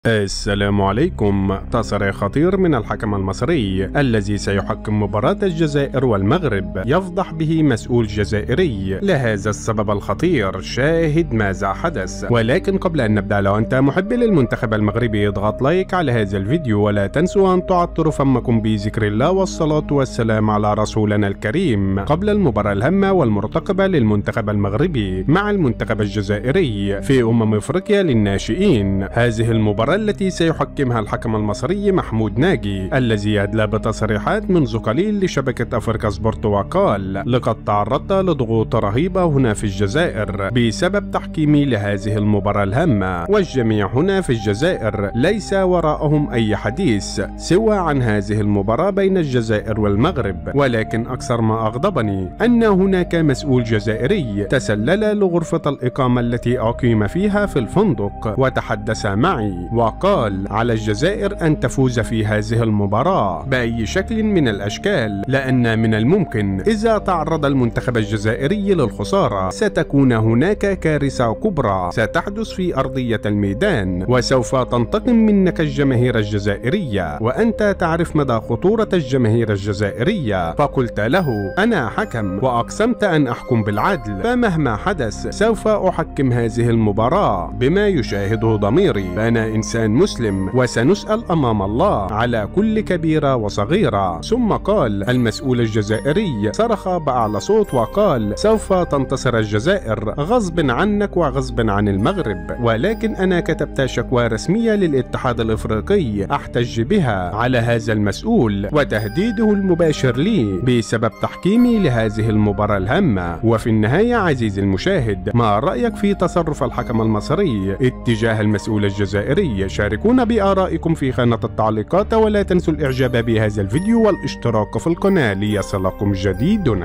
السلام عليكم. تصريح خطير من الحكم المصري الذي سيحكم مباراة الجزائر والمغرب يفضح به مسؤول جزائري. لهذا السبب الخطير شاهد ماذا حدث. ولكن قبل أن نبدأ، لو أنت محب للمنتخب المغربي اضغط لايك على هذا الفيديو، ولا تنسوا أن تعطروا فمكم بذكر الله والصلاة والسلام على رسولنا الكريم قبل المباراة الهامة والمرتقبة للمنتخب المغربي مع المنتخب الجزائري في أفريقيا للناشئين. هذه المباراة التي سيحكمها الحكم المصري محمود ناجي، الذي أدلى بتصريحات منذ قليل لشبكة أفريقيا سبورت، وقال: لقد تعرضت لضغوط رهيبة هنا في الجزائر بسبب تحكيمي لهذه المباراة الهامة، والجميع هنا في الجزائر ليس وراءهم أي حديث سوى عن هذه المباراة بين الجزائر والمغرب. ولكن أكثر ما أغضبني أن هناك مسؤول جزائري تسلل لغرفة الإقامة التي أقيم فيها في الفندق وتحدث معي وقال: على الجزائر أن تفوز في هذه المباراة بأي شكل من الأشكال، لأن من الممكن إذا تعرض المنتخب الجزائري للخسارة ستكون هناك كارثة كبرى ستحدث في أرضية الميدان، وسوف تنتقم منك الجماهير الجزائرية، وأنت تعرف مدى خطورة الجماهير الجزائرية. فقلت له: أنا حكم وأقسمت أن أحكم بالعدل، فمهما حدث سوف أحكم هذه المباراة بما يشاهده ضميري، فأنا إنسان مسلم وسنسأل أمام الله على كل كبيرة وصغيرة. ثم قال المسؤول الجزائري، صرخ بأعلى صوت وقال: سوف تنتصر الجزائر غصب عنك وغصب عن المغرب. ولكن أنا كتبت شكوى رسمية للاتحاد الإفريقي أحتج بها على هذا المسؤول وتهديده المباشر لي بسبب تحكيمي لهذه المباراة الهامة. وفي النهاية عزيزي المشاهد، ما رأيك في تصرف الحكم المصري اتجاه المسؤول الجزائري؟ شاركونا بآرائكم في خانة التعليقات، ولا تنسوا الإعجاب بهذا الفيديو والاشتراك في القناة ليصلكم جديدنا.